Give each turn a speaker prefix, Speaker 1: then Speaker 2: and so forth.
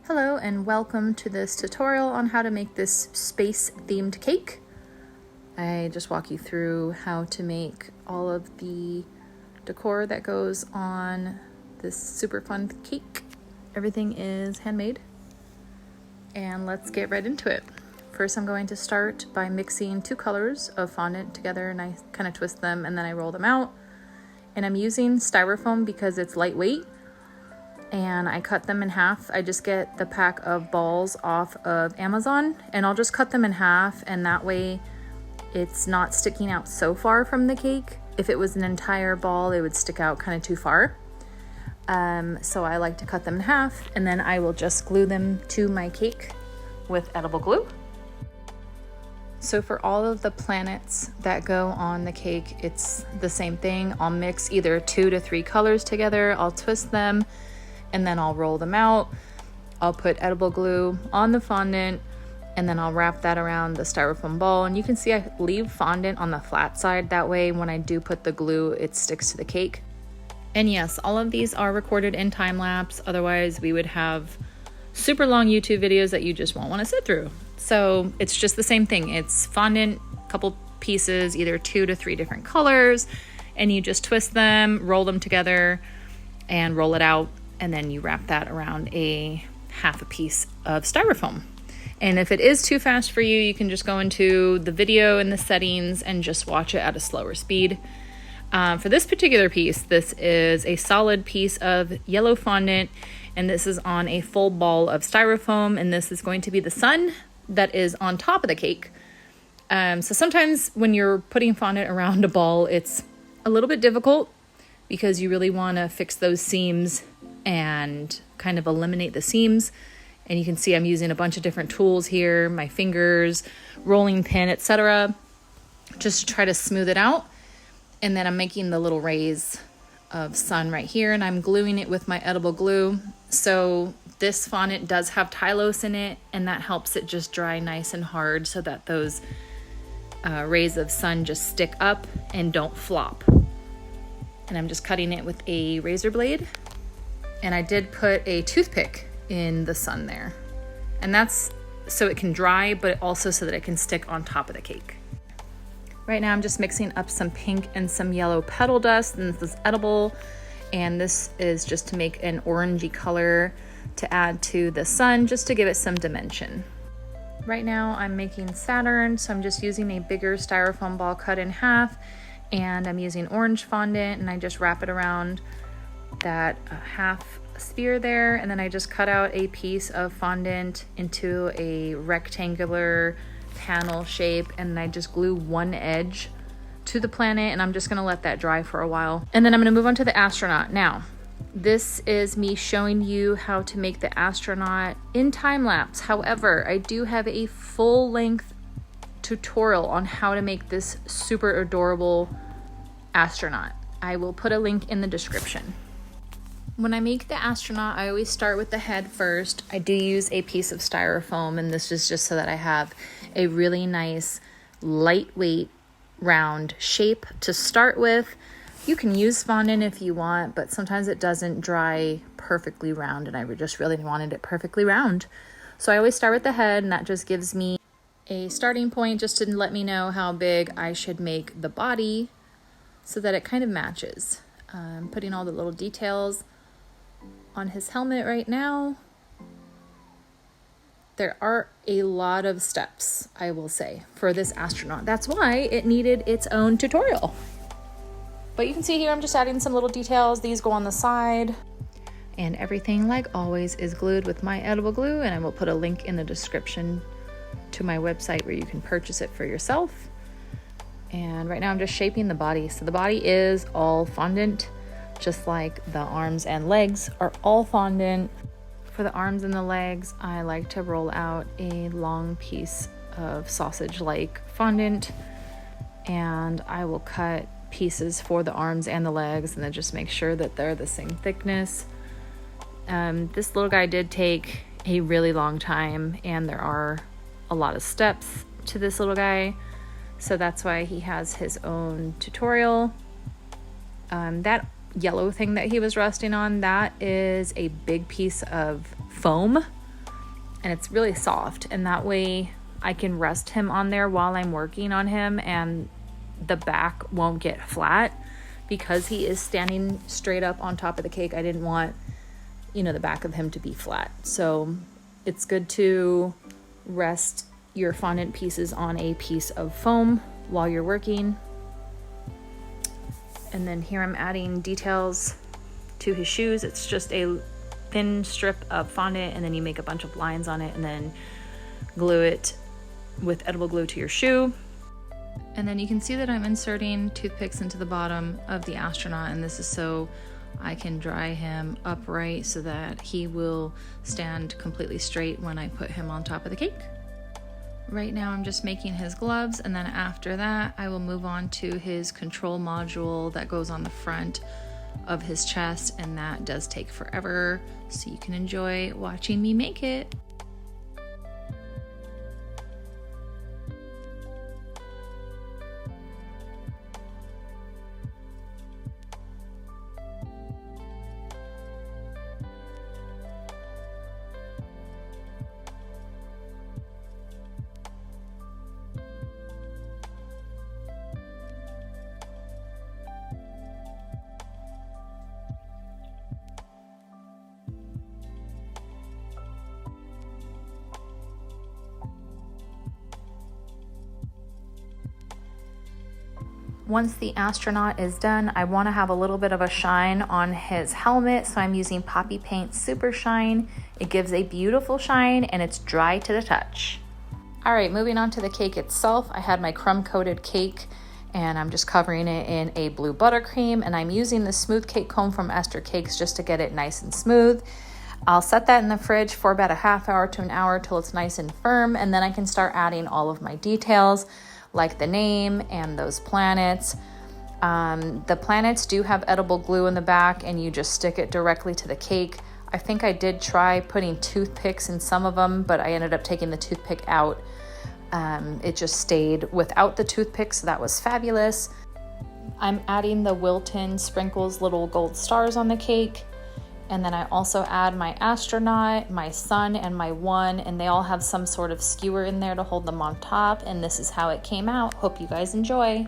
Speaker 1: Hello and welcome to this tutorial on how to make this space themed cake. I just walk you through how to make all of the decor that goes on this super fun cake. Everything is handmade and let's get right into it. First I'm going to start by mixing two colors of fondant together and I kind of twist them and then I roll them out. And I'm using Styrofoam because it's lightweight. And I cut them in half. I just get the pack of balls off of Amazon and I'll just cut them in half, and that way it's not sticking out so far from the cake. If it was an entire ball, it would stick out kind of too far. So I like to cut them in half and then I will just glue them to my cake with edible glue. So for all of the planets that go on the cake, it's the same thing. I'll mix either 2 to 3 colors together, I'll twist them, and then I'll roll them out. I'll put edible glue on the fondant and then I'll wrap that around the styrofoam ball. And you can see I leave fondant on the flat side. That way when I do put the glue, it sticks to the cake. And yes, all of these are recorded in time lapse. Otherwise we would have super long YouTube videos that you just won't want to sit through. So it's just the same thing. It's fondant, a couple pieces, either 2 to 3 different colors, and you just twist them, roll them together and roll it out. And then you wrap that around a half a piece of styrofoam. And if it is too fast for you, you can just go into the video and the settings and just watch it at a slower speed. For this particular piece, this is a solid piece of yellow fondant, and this is on a full ball of styrofoam, and this is going to be the sun that is on top of the cake. So sometimes when you're putting fondant around a ball, it's a little bit difficult because you really want to fix those seams and kind of eliminate the seams. And you can see I'm using a bunch of different tools here, my fingers, rolling pin, etc., just to try to smooth it out. And then I'm making the little rays of sun right here, and I'm gluing it with my edible glue. So this fondant does have Tylose in it, and that helps it just dry nice and hard so that those rays of sun just stick up and don't flop. And I'm just cutting it with a razor blade. And I did put a toothpick in the sun there. And that's so it can dry, but also so that it can stick on top of the cake. Right now I'm just mixing up some pink and some yellow petal dust, and this is edible. And this is just to make an orangey color to add to the sun, just to give it some dimension. Right now I'm making Saturn, so I'm just using a bigger styrofoam ball cut in half, and I'm using orange fondant, and I just wrap it around that half sphere there, and then I just cut out a piece of fondant into a rectangular panel shape, and I just glue one edge to the planet, and I'm just gonna let that dry for a while. And then I'm gonna move on to the astronaut. Now, this is me showing you how to make the astronaut in time lapse. However, I do have a full length tutorial on how to make this super adorable astronaut. I will put a link in the description. When I make the astronaut, I always start with the head first. I do use a piece of styrofoam, and this is just so that I have a really nice, lightweight, round shape to start with. You can use fondant if you want, but sometimes it doesn't dry perfectly round, and I just really wanted it perfectly round. So I always start with the head, and that just gives me a starting point just to let me know how big I should make the body so that it kind of matches. I'm putting all the little details on his helmet right now. There are a lot of steps, I will say, for this astronaut. That's why it needed its own tutorial. But you can see here I'm just adding some little details. These go on the side. And everything, like always, is glued with my edible glue, and I will put a link in the description to my website where you can purchase it for yourself. And right now I'm just shaping the body. So the body is all fondant, just like the arms and legs are all fondant. For the arms and the legs, I like to roll out a long piece of sausage-like fondant, and I will cut pieces for the arms and the legs, and then just make sure that they're the same thickness. This little guy did take a really long time, and there are a lot of steps to this little guy, so that's why he has his own tutorial. That yellow thing that he was resting on, that is a big piece of foam and it's really soft, and that way I can rest him on there while I'm working on him, and the back won't get flat because he is standing straight up on top of the cake. I didn't want, you know, the back of him to be flat. So it's good to rest your fondant pieces on a piece of foam while you're working. And then here I'm adding details to his shoes. It's just a thin strip of fondant, and then you make a bunch of lines on it and then glue it with edible glue to your shoe. And then you can see that I'm inserting toothpicks into the bottom of the astronaut, and this is so I can dry him upright so that he will stand completely straight when I put him on top of the cake. Right now I'm just making his gloves, and then after that I will move on to his control module that goes on the front of his chest, and that does take forever, so you can enjoy watching me make it. Once the astronaut is done, I want to have a little bit of a shine on his helmet, so I'm using Poppy Paint Super Shine. It gives a beautiful shine, and it's dry to the touch. All right, moving on to the cake itself. I had my crumb-coated cake, and I'm just covering it in a blue buttercream, and I'm using the smooth cake comb from Esther Cakes just to get it nice and smooth. I'll set that in the fridge for about a half hour to an hour till it's nice and firm, and then I can start adding all of my details, like the name and those planets. The planets do have edible glue in the back, and you just stick it directly to the cake. I think I did try putting toothpicks in some of them, but I ended up taking the toothpick out. It just stayed without the toothpick, so that was fabulous. I'm adding the Wilton Sprinkles little gold stars on the cake. And then I also add my astronaut, my sun, and my one, and they all have some sort of skewer in there to hold them on top, and this is how it came out. Hope you guys enjoy.